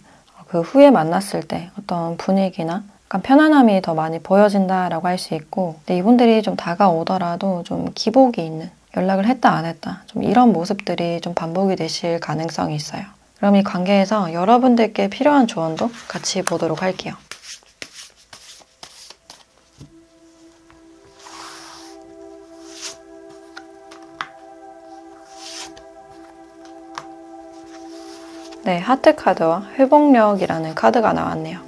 그 후에 만났을 때 어떤 분위기나 약간 편안함이 더 많이 보여진다라고 할 수 있고 근데 이분들이 좀 다가오더라도 좀 기복이 있는 연락을 했다 안 했다 좀 이런 모습들이 좀 반복이 되실 가능성이 있어요. 그럼 이 관계에서 여러분들께 필요한 조언도 같이 보도록 할게요. 네, 하트 카드와 회복력이라는 카드가 나왔네요.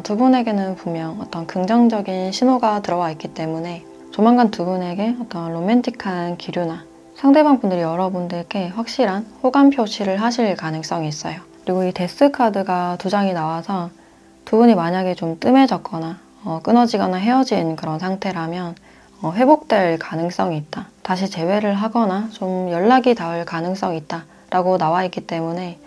두 분에게는 분명 어떤 긍정적인 신호가 들어와 있기 때문에 조만간 두 분에게 어떤 로맨틱한 기류나 상대방 분들이 여러분들께 확실한 호감 표시를 하실 가능성이 있어요. 그리고 이 데스 카드가 두 장이 나와서 두 분이 만약에 좀 뜸해졌거나 끊어지거나 헤어진 그런 상태라면 회복될 가능성이 있다. 다시 재회를 하거나 좀 연락이 닿을 가능성이 있다 라고 나와 있기 때문에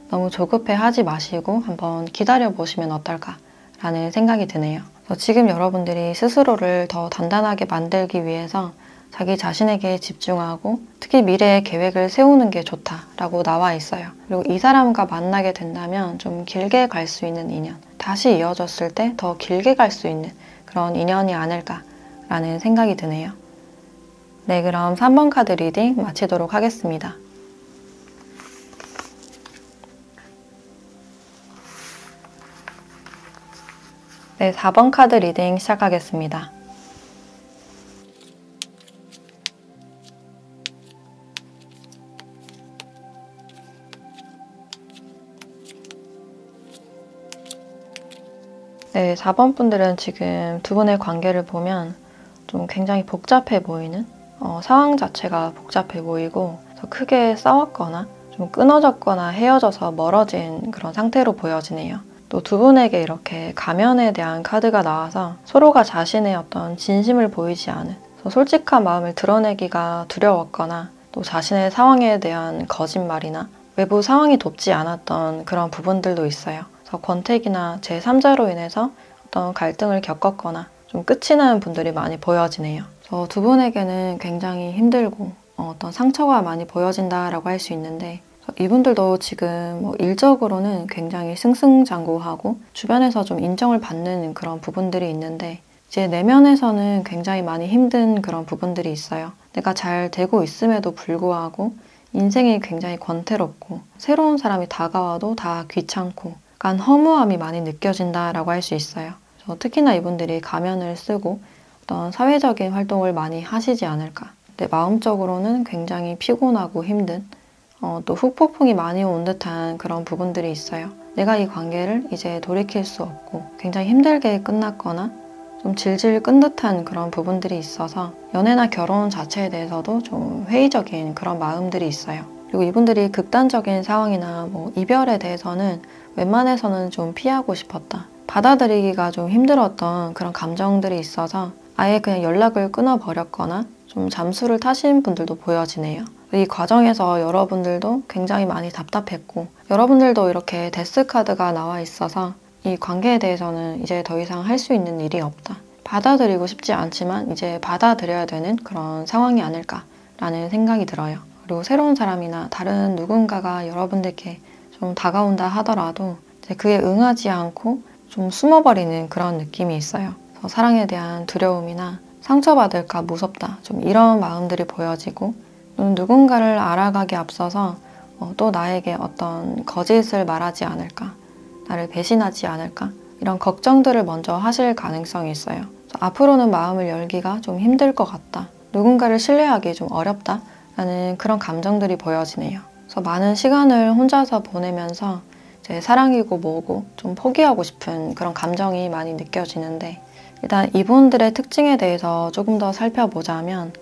너무 조급해 하지 마시고 한번 기다려 보시면 어떨까 라는 생각이 드네요. 지금 여러분들이 스스로를 더 단단하게 만들기 위해서 자기 자신에게 집중하고 특히 미래의 계획을 세우는 게 좋다라고 나와 있어요. 그리고 이 사람과 만나게 된다면 좀 길게 갈 수 있는 인연, 다시 이어졌을 때 더 길게 갈 수 있는 그런 인연이 아닐까라는 생각이 드네요. 네, 그럼 3번 카드 리딩 마치도록 하겠습니다. 네, 4번 카드 리딩 시작하겠습니다. 네, 4번 분들은 지금 두 분의 관계를 보면 좀 굉장히 복잡해 보이는 상황 자체가 복잡해 보이고 크게 싸웠거나 좀 끊어졌거나 헤어져서 멀어진 그런 상태로 보여지네요. 또 두 분에게 이렇게 가면에 대한 카드가 나와서 서로가 자신의 어떤 진심을 보이지 않은 솔직한 마음을 드러내기가 두려웠거나 또 자신의 상황에 대한 거짓말이나 외부 상황이 돕지 않았던 그런 부분들도 있어요. 그래서 권태기나 제3자로 인해서 어떤 갈등을 겪었거나 좀 끝이 난 분들이 많이 보여지네요. 그래서 두 분에게는 굉장히 힘들고 어떤 상처가 많이 보여진다라고 할 수 있는데 이분들도 지금 일적으로는 굉장히 승승장구하고 주변에서 좀 인정을 받는 그런 부분들이 있는데 이제 내면에서는 굉장히 많이 힘든 그런 부분들이 있어요. 내가 잘 되고 있음에도 불구하고 인생이 굉장히 권태롭고 새로운 사람이 다가와도 다 귀찮고 약간 허무함이 많이 느껴진다라고 할 수 있어요. 특히나 이분들이 가면을 쓰고 어떤 사회적인 활동을 많이 하시지 않을까. 근데 마음적으로는 굉장히 피곤하고 힘든 또 후폭풍이 많이 온 듯한 그런 부분들이 있어요. 내가 이 관계를 이제 돌이킬 수 없고 굉장히 힘들게 끝났거나 좀 질질 끈 듯한 그런 부분들이 있어서 연애나 결혼 자체에 대해서도 좀 회의적인 그런 마음들이 있어요. 그리고 이분들이 극단적인 상황이나 이별에 대해서는 웬만해서는 좀 피하고 싶었다. 받아들이기가 좀 힘들었던 그런 감정들이 있어서 아예 그냥 연락을 끊어버렸거나 좀 잠수를 타신 분들도 보여지네요. 이 과정에서 여러분들도 굉장히 많이 답답했고 여러분들도 이렇게 데스 카드가 나와 있어서 이 관계에 대해서는 이제 더 이상 할 수 있는 일이 없다. 받아들이고 싶지 않지만 이제 받아들여야 되는 그런 상황이 아닐까라는 생각이 들어요. 그리고 새로운 사람이나 다른 누군가가 여러분들께 좀 다가온다 하더라도 이제 그에 응하지 않고 좀 숨어버리는 그런 느낌이 있어요. 그래서 사랑에 대한 두려움이나 상처받을까 무섭다. 좀 이런 마음들이 보여지고 누군가를 알아가기 앞서서 또 나에게 어떤 거짓을 말하지 않을까, 나를 배신하지 않을까 이런 걱정들을 먼저 하실 가능성이 있어요. 앞으로는 마음을 열기가 좀 힘들 것 같다. 누군가를 신뢰하기 좀 어렵다 라는 그런 감정들이 보여지네요. 그래서 많은 시간을 혼자서 보내면서 이제 사랑이고 뭐고 좀 포기하고 싶은 그런 감정이 많이 느껴지는데 일단 이분들의 특징에 대해서 조금 더 살펴보자면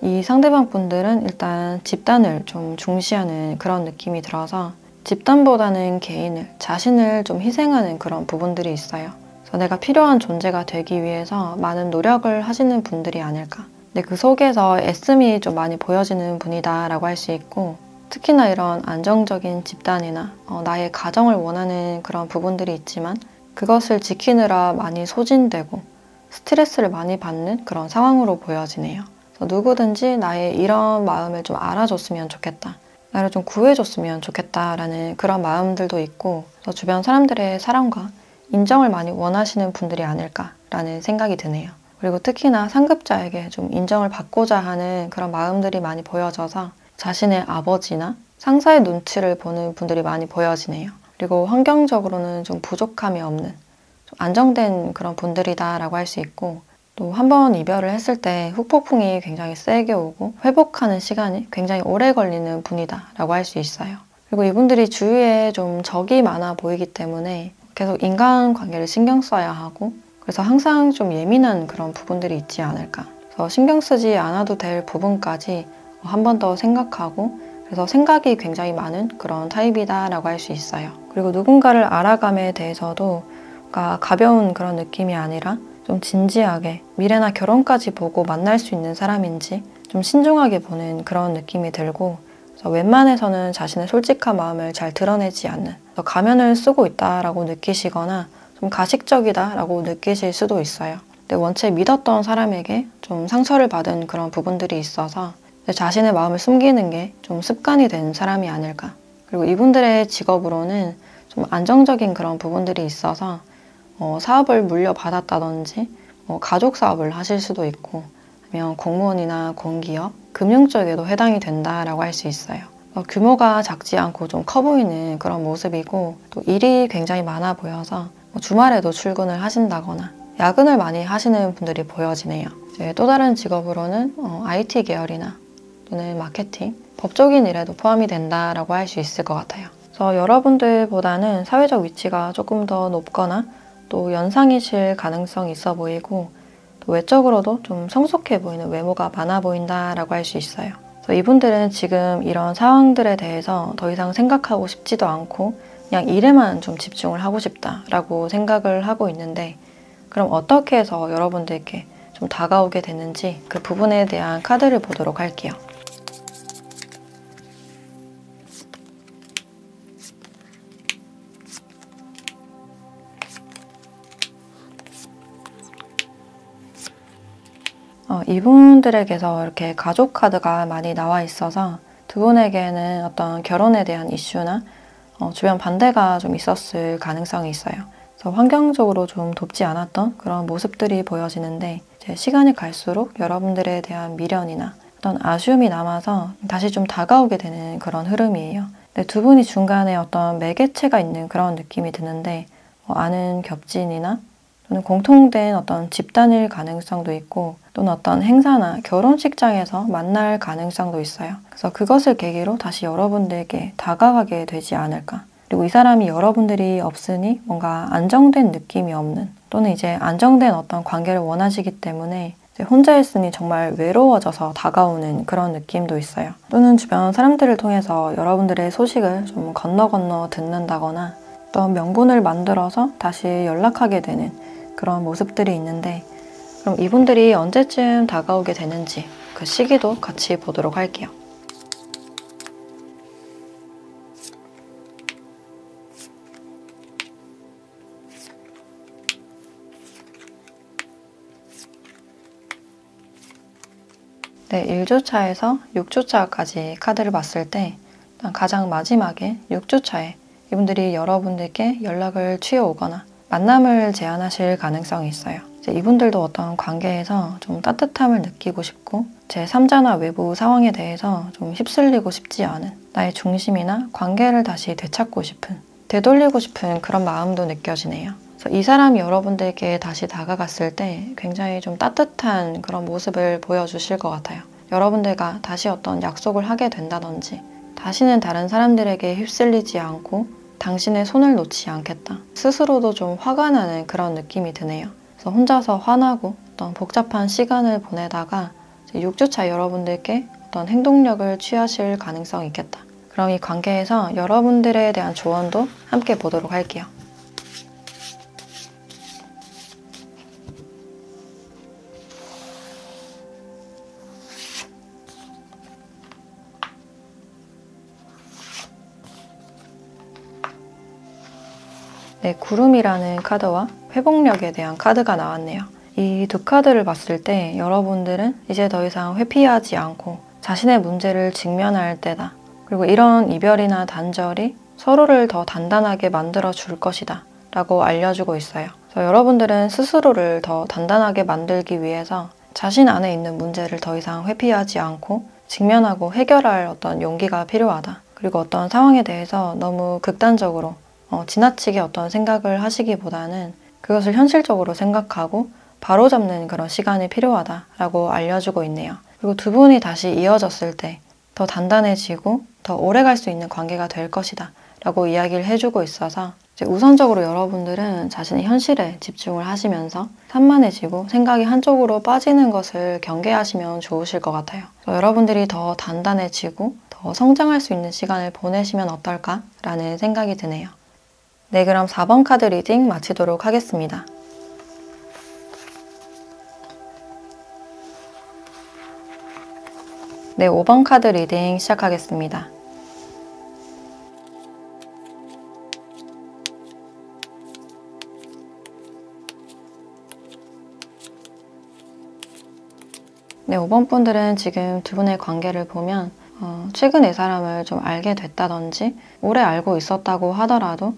이 상대방 분들은 일단 집단을 좀 중시하는 그런 느낌이 들어서 집단보다는 개인을, 자신을 좀 희생하는 그런 부분들이 있어요. 그래서 내가 필요한 존재가 되기 위해서 많은 노력을 하시는 분들이 아닐까. 근데 그 속에서 애씀이 좀 많이 보여지는 분이다라고 할 수 있고 특히나 이런 안정적인 집단이나 나의 가정을 원하는 그런 부분들이 있지만 그것을 지키느라 많이 소진되고 스트레스를 많이 받는 그런 상황으로 보여지네요. 그래서 누구든지 나의 이런 마음을 좀 알아줬으면 좋겠다. 나를 좀 구해줬으면 좋겠다라는 그런 마음들도 있고 그래서 주변 사람들의 사랑과 인정을 많이 원하시는 분들이 아닐까라는 생각이 드네요. 그리고 특히나 상급자에게 좀 인정을 받고자 하는 그런 마음들이 많이 보여져서 자신의 아버지나 상사의 눈치를 보는 분들이 많이 보여지네요. 그리고 환경적으로는 좀 부족함이 없는 좀 안정된 그런 분들이다라고 할 수 있고 또 한 번 이별을 했을 때 후폭풍이 굉장히 세게 오고 회복하는 시간이 굉장히 오래 걸리는 분이다라고 할 수 있어요. 그리고 이분들이 주위에 좀 적이 많아 보이기 때문에 계속 인간관계를 신경 써야 하고, 그래서 항상 좀 예민한 그런 부분들이 있지 않을까. 그래서 신경 쓰지 않아도 될 부분까지 한 번 더 생각하고, 그래서 생각이 굉장히 많은 그런 타입이다라고 할 수 있어요. 그리고 누군가를 알아감에 대해서도 가벼운 그런 느낌이 아니라 좀 진지하게 미래나 결혼까지 보고 만날 수 있는 사람인지 좀 신중하게 보는 그런 느낌이 들고, 그래서 웬만해서는 자신의 솔직한 마음을 잘 드러내지 않는, 가면을 쓰고 있다라고 느끼시거나 좀 가식적이다라고 느끼실 수도 있어요. 근데 원체 믿었던 사람에게 좀 상처를 받은 그런 부분들이 있어서 자신의 마음을 숨기는 게 좀 습관이 된 사람이 아닐까. 그리고 이분들의 직업으로는 좀 안정적인 그런 부분들이 있어서 사업을 물려받았다든지 가족 사업을 하실 수도 있고, 아니면 공무원이나 공기업, 금융 쪽에도 해당이 된다라고 할 수 있어요. 규모가 작지 않고 좀 커 보이는 그런 모습이고, 또 일이 굉장히 많아 보여서 주말에도 출근을 하신다거나 야근을 많이 하시는 분들이 보여지네요. 또 다른 직업으로는 IT 계열이나 또는 마케팅, 법적인 일에도 포함이 된다라고 할 수 있을 것 같아요. 그래서 여러분들보다는 사회적 위치가 조금 더 높거나 또 연상이실 가능성이 있어 보이고, 또 외적으로도 좀 성숙해 보이는 외모가 많아 보인다라고 할 수 있어요. 그래서 이분들은 지금 이런 상황들에 대해서 더 이상 생각하고 싶지도 않고 그냥 일에만 좀 집중을 하고 싶다라고 생각을 하고 있는데, 그럼 어떻게 해서 여러분들께 좀 다가오게 되는지 그 부분에 대한 카드를 보도록 할게요. 이분들에게서 이렇게 가족 카드가 많이 나와 있어서 두 분에게는 어떤 결혼에 대한 이슈나 주변 반대가 좀 있었을 가능성이 있어요. 그래서 환경적으로 좀 돕지 않았던 그런 모습들이 보여지는데, 이제 시간이 갈수록 여러분들에 대한 미련이나 어떤 아쉬움이 남아서 다시 좀 다가오게 되는 그런 흐름이에요. 근데 두 분이 중간에 어떤 매개체가 있는 그런 느낌이 드는데, 아는 겹친이나 또는 공통된 어떤 집단일 가능성도 있고, 또는 어떤 행사나 결혼식장에서 만날 가능성도 있어요. 그래서 그것을 계기로 다시 여러분들에게 다가가게 되지 않을까. 그리고 이 사람이 여러분들이 없으니 뭔가 안정된 느낌이 없는, 또는 이제 안정된 어떤 관계를 원하시기 때문에 이제 혼자 있으니 정말 외로워져서 다가오는 그런 느낌도 있어요. 또는 주변 사람들을 통해서 여러분들의 소식을 좀 건너 듣는다거나 어떤 명분을 만들어서 다시 연락하게 되는 그런 모습들이 있는데, 그럼 이분들이 언제쯤 다가오게 되는지 그 시기도 같이 보도록 할게요. 네, 1주차에서 6주차까지 카드를 봤을 때 가장 마지막에 6주차에 이분들이 여러분들께 연락을 취해오거나 만남을 제안하실 가능성이 있어요. 이제 이분들도 어떤 관계에서 좀 따뜻함을 느끼고 싶고, 제3자나 외부 상황에 대해서 좀 휩쓸리고 싶지 않은, 나의 중심이나 관계를 다시 되찾고 싶은, 되돌리고 싶은 그런 마음도 느껴지네요. 그래서 이 사람이 여러분들께 다시 다가갔을 때 굉장히 좀 따뜻한 그런 모습을 보여주실 것 같아요. 여러분들과 다시 어떤 약속을 하게 된다든지, 다시는 다른 사람들에게 휩쓸리지 않고 당신의 손을 놓지 않겠다. 스스로도 좀 화가 나는 그런 느낌이 드네요. 그래서 혼자서 화나고 어떤 복잡한 시간을 보내다가 6주차 여러분들께 어떤 행동력을 취하실 가능성이 있겠다. 그럼 이 관계에서 여러분들에 대한 조언도 함께 보도록 할게요. 네, 구름이라는 카드와 회복력에 대한 카드가 나왔네요. 이 두 카드를 봤을 때 여러분들은 이제 더 이상 회피하지 않고 자신의 문제를 직면할 때다. 그리고 이런 이별이나 단절이 서로를 더 단단하게 만들어 줄 것이다 라고 알려주고 있어요. 그래서 여러분들은 스스로를 더 단단하게 만들기 위해서 자신 안에 있는 문제를 더 이상 회피하지 않고 직면하고 해결할 어떤 용기가 필요하다. 그리고 어떤 상황에 대해서 너무 극단적으로 지나치게 어떤 생각을 하시기보다는 그것을 현실적으로 생각하고 바로잡는 그런 시간이 필요하다라고 알려주고 있네요. 그리고 두 분이 다시 이어졌을 때 더 단단해지고 더 오래 갈 수 있는 관계가 될 것이다 라고 이야기를 해주고 있어서 이제 우선적으로 여러분들은 자신의 현실에 집중을 하시면서 산만해지고 생각이 한쪽으로 빠지는 것을 경계하시면 좋으실 것 같아요. 여러분들이 더 단단해지고 더 성장할 수 있는 시간을 보내시면 어떨까라는 생각이 드네요. 네, 그럼 4번 카드 리딩 마치도록 하겠습니다. 네, 5번 카드 리딩 시작하겠습니다. 네, 5번 분들은 지금 두 분의 관계를 보면 최근 이 사람을 좀 알게 됐다든지 오래 알고 있었다고 하더라도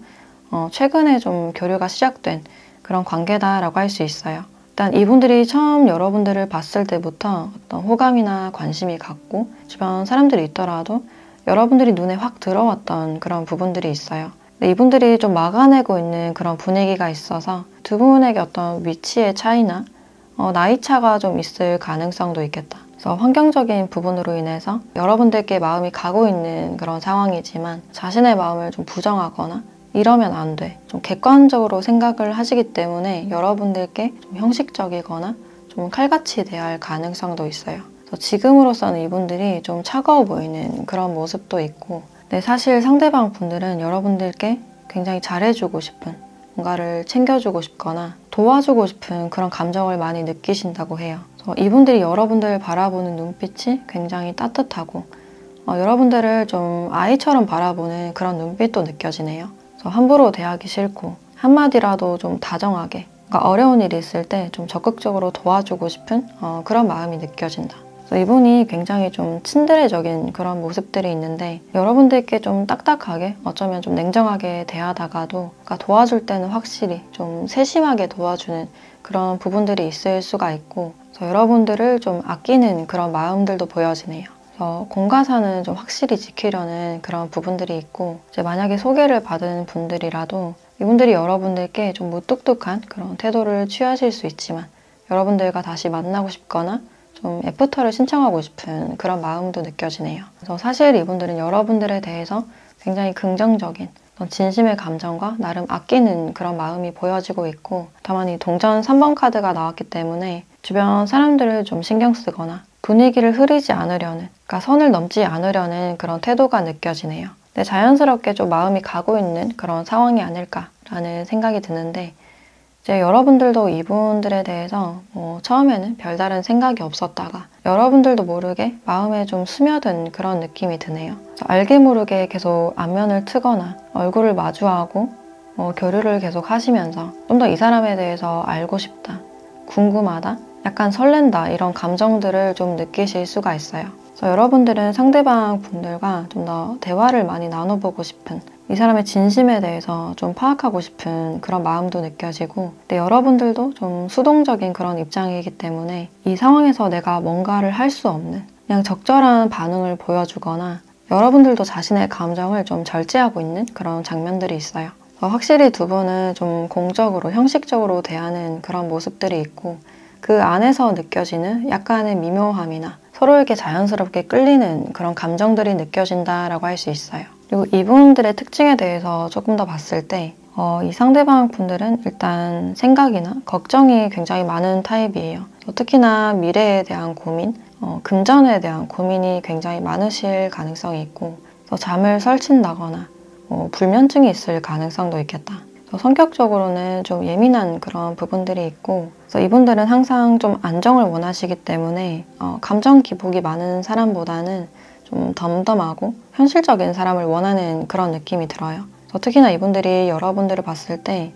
최근에 좀 교류가 시작된 그런 관계다라고 할 수 있어요. 일단 이분들이 처음 여러분들을 봤을 때부터 어떤 호감이나 관심이 갔고 주변 사람들이 있더라도 여러분들이 눈에 확 들어왔던 그런 부분들이 있어요. 근데 이분들이 좀 막아내고 있는 그런 분위기가 있어서 두 분에게 어떤 위치의 차이나 나이 차가 좀 있을 가능성도 있겠다. 그래서 환경적인 부분으로 인해서 여러분들께 마음이 가고 있는 그런 상황이지만 자신의 마음을 좀 부정하거나 이러면 안 돼. 좀 객관적으로 생각을 하시기 때문에 여러분들께 좀 형식적이거나 좀 칼같이 대할 가능성도 있어요. 그래서 지금으로서는 이분들이 좀 차가워 보이는 그런 모습도 있고 근데 사실 상대방 분들은 여러분들께 굉장히 잘해주고 싶은 뭔가를 챙겨주고 싶거나 도와주고 싶은 그런 감정을 많이 느끼신다고 해요. 그래서 이분들이 여러분들을 바라보는 눈빛이 굉장히 따뜻하고 여러분들을 좀 아이처럼 바라보는 그런 눈빛도 느껴지네요. 그래서 함부로 대하기 싫고 한마디라도 좀 다정하게 그러니까 어려운 일이 있을 때 좀 적극적으로 도와주고 싶은 그런 마음이 느껴진다. 이분이 굉장히 좀 친드레적인 그런 모습들이 있는데 여러분들께 좀 딱딱하게 어쩌면 좀 냉정하게 대하다가도 그러니까 도와줄 때는 확실히 좀 세심하게 도와주는 그런 부분들이 있을 수가 있고 그래서 여러분들을 좀 아끼는 그런 마음들도 보여지네요. 그래서 공과사는 좀 확실히 지키려는 그런 부분들이 있고 이제 만약에 소개를 받은 분들이라도 이분들이 여러분들께 좀 무뚝뚝한 그런 태도를 취하실 수 있지만 여러분들과 다시 만나고 싶거나 좀 애프터를 신청하고 싶은 그런 마음도 느껴지네요. 그래서 사실 이분들은 여러분들에 대해서 굉장히 긍정적인 진심의 감정과 나름 아끼는 그런 마음이 보여지고 있고 다만 이 동전 3번 카드가 나왔기 때문에 주변 사람들을 좀 신경 쓰거나 분위기를 흐리지 않으려는 그러니까 선을 넘지 않으려는 그런 태도가 느껴지네요. 근데 자연스럽게 좀 마음이 가고 있는 그런 상황이 아닐까라는 생각이 드는데 이제 여러분들도 이분들에 대해서 처음에는 별다른 생각이 없었다가 여러분들도 모르게 마음에 좀 스며든 그런 느낌이 드네요. 알게 모르게 계속 안면을 트거나 얼굴을 마주하고 교류를 계속 하시면서 좀 더 이 사람에 대해서 알고 싶다, 궁금하다, 약간 설렌다 이런 감정들을 좀 느끼실 수가 있어요. 그래서 여러분들은 상대방 분들과 좀 더 대화를 많이 나눠보고 싶은 이 사람의 진심에 대해서 좀 파악하고 싶은 그런 마음도 느껴지고 근데 여러분들도 좀 수동적인 그런 입장이기 때문에 이 상황에서 내가 뭔가를 할 수 없는 그냥 적절한 반응을 보여주거나 여러분들도 자신의 감정을 좀 절제하고 있는 그런 장면들이 있어요. 확실히 두 분은 좀 공적으로 형식적으로 대하는 그런 모습들이 있고 그 안에서 느껴지는 약간의 미묘함이나 서로에게 자연스럽게 끌리는 그런 감정들이 느껴진다라고 할 수 있어요. 그리고 이분들의 특징에 대해서 조금 더 봤을 때 이 상대방 분들은 일단 생각이나 걱정이 굉장히 많은 타입이에요. 특히나 미래에 대한 고민, 금전에 대한 고민이 굉장히 많으실 가능성이 있고 잠을 설친다거나 불면증이 있을 가능성도 있겠다. 성격적으로는 좀 예민한 그런 부분들이 있고 그래서 이분들은 항상 좀 안정을 원하시기 때문에 감정 기복이 많은 사람보다는 좀 덤덤하고 현실적인 사람을 원하는 그런 느낌이 들어요. 특히나 이분들이 여러분들을 봤을 때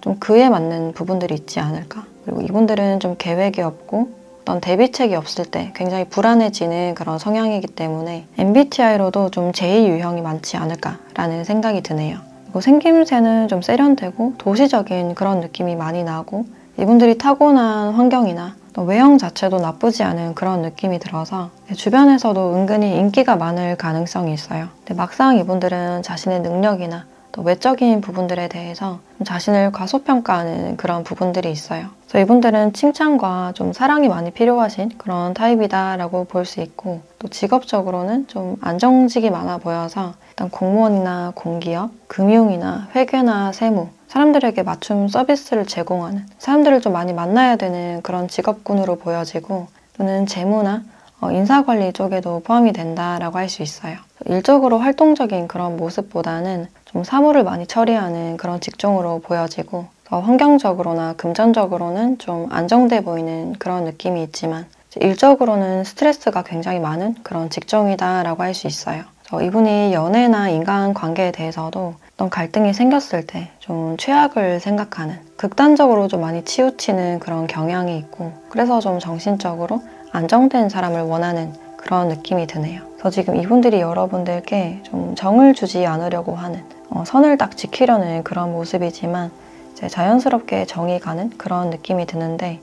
좀 그에 맞는 부분들이 있지 않을까. 그리고 이분들은 좀 계획이 없고 어떤 대비책이 없을 때 굉장히 불안해지는 그런 성향이기 때문에 MBTI로도 좀 J 유형이 많지 않을까라는 생각이 드네요. 그리고 생김새는 좀 세련되고 도시적인 그런 느낌이 많이 나고 이분들이 타고난 환경이나 또 외형 자체도 나쁘지 않은 그런 느낌이 들어서 주변에서도 은근히 인기가 많을 가능성이 있어요. 근데 막상 이분들은 자신의 능력이나 또 외적인 부분들에 대해서 좀 자신을 과소평가하는 그런 부분들이 있어요. 그래서 이분들은 칭찬과 좀 사랑이 많이 필요하신 그런 타입이다라고 볼 수 있고, 또 직업적으로는 좀 안정직이 많아 보여서 일단 공무원이나 공기업, 금융이나 회계나 세무, 사람들에게 맞춤 서비스를 제공하는, 사람들을 좀 많이 만나야 되는 그런 직업군으로 보여지고, 또는 재무나 인사관리 쪽에도 포함이 된다라고 할 수 있어요. 일적으로 활동적인 그런 모습보다는 좀 사무를 많이 처리하는 그런 직종으로 보여지고, 더 환경적으로나 금전적으로는 좀 안정돼 보이는 그런 느낌이 있지만, 일적으로는 스트레스가 굉장히 많은 그런 직종이다라고 할 수 있어요. 이분이 연애나 인간관계에 대해서도 어떤 갈등이 생겼을 때 좀 최악을 생각하는, 극단적으로 좀 많이 치우치는 그런 경향이 있고, 그래서 좀 정신적으로 안정된 사람을 원하는 그런 느낌이 드네요. 그래서 지금 이분들이 여러분들께 좀 정을 주지 않으려고 하는, 선을 딱 지키려는 그런 모습이지만 이제 자연스럽게 정이 가는 그런 느낌이 드는데,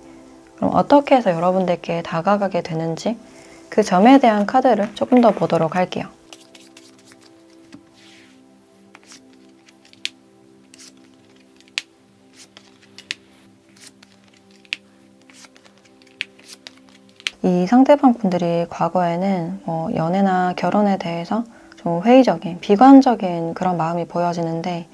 그럼 어떻게 해서 여러분들께 다가가게 되는지 그 점에 대한 카드를 조금 더 보도록 할게요. 이 상대방 분들이 과거에는 연애나 결혼에 대해서 좀 회의적인, 비관적인 그런 마음이 보여지는데,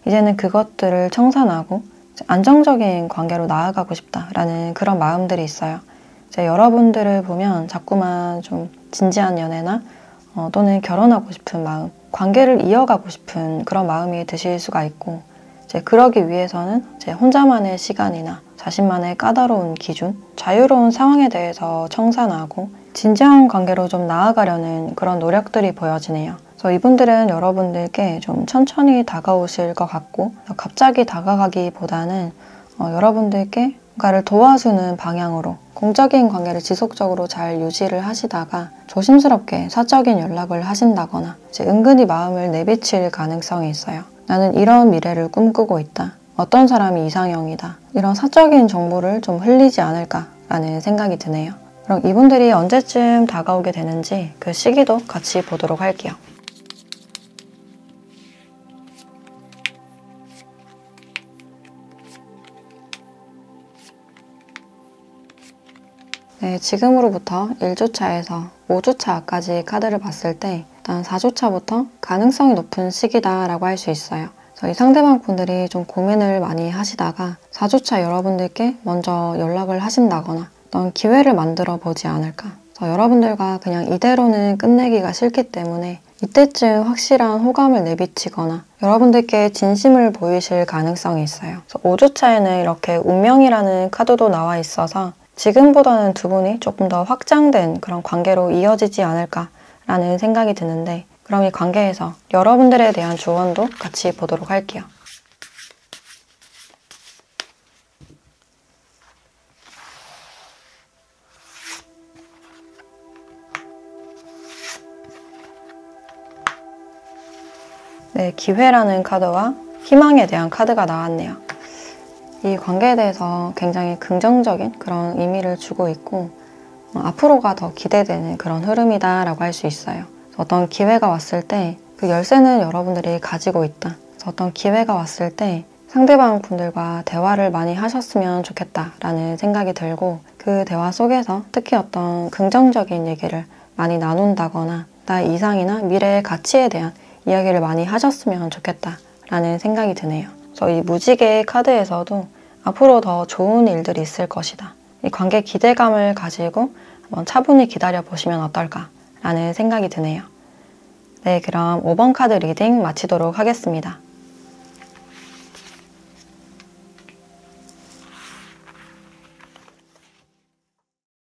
이제는 그것들을 청산하고 안정적인 관계로 나아가고 싶다라는 그런 마음들이 있어요. 이제 여러분들을 보면 자꾸만 좀 진지한 연애나 또는 결혼하고 싶은 마음, 관계를 이어가고 싶은 그런 마음이 드실 수가 있고, 이제 그러기 위해서는 이제 혼자만의 시간이나 자신만의 까다로운 기준, 자유로운 상황에 대해서 청산하고 진지한 관계로 좀 나아가려는 그런 노력들이 보여지네요. 그래서 이분들은 여러분들께 좀 천천히 다가오실 것 같고, 갑자기 다가가기보다는 여러분들께 뭔가를 도와주는 방향으로 공적인 관계를 지속적으로 잘 유지를 하시다가 조심스럽게 사적인 연락을 하신다거나 이제 은근히 마음을 내비칠 가능성이 있어요. 나는 이런 미래를 꿈꾸고 있다. 어떤 사람이 이상형이다. 이런 사적인 정보를 좀 흘리지 않을까라는 생각이 드네요. 그럼 이분들이 언제쯤 다가오게 되는지 그 시기도 같이 보도록 할게요. 네, 지금으로부터 1주차에서 5주차까지 카드를 봤을 때 일단 4주차부터 가능성이 높은 시기다라고 할 수 있어요. 이 상대방 분들이 좀 고민을 많이 하시다가 4주차 여러분들께 먼저 연락을 하신다거나 어떤 기회를 만들어 보지 않을까. 여러분들과 그냥 이대로는 끝내기가 싫기 때문에 이때쯤 확실한 호감을 내비치거나 여러분들께 진심을 보이실 가능성이 있어요. 5주차에는 이렇게 운명이라는 카드도 나와 있어서 지금보다는 두 분이 조금 더 확장된 그런 관계로 이어지지 않을까라는 생각이 드는데, 그럼 이 관계에서 여러분들에 대한 조언도 같이 보도록 할게요. 네, 기회라는 카드와 희망에 대한 카드가 나왔네요. 이 관계에 대해서 굉장히 긍정적인 그런 의미를 주고 있고, 앞으로가 더 기대되는 그런 흐름이다라고 할 수 있어요. 어떤 기회가 왔을 때 그 열쇠는 여러분들이 가지고 있다. 어떤 기회가 왔을 때 상대방 분들과 대화를 많이 하셨으면 좋겠다라는 생각이 들고, 그 대화 속에서 특히 어떤 긍정적인 얘기를 많이 나눈다거나 나의 이상이나 미래의 가치에 대한 이야기를 많이 하셨으면 좋겠다라는 생각이 드네요. 그래서 이 무지개 카드에서도 앞으로 더 좋은 일들이 있을 것이다. 이 관계 기대감을 가지고 한번 차분히 기다려보시면 어떨까라는 생각이 드네요. 네, 그럼 5번 카드 리딩 마치도록 하겠습니다.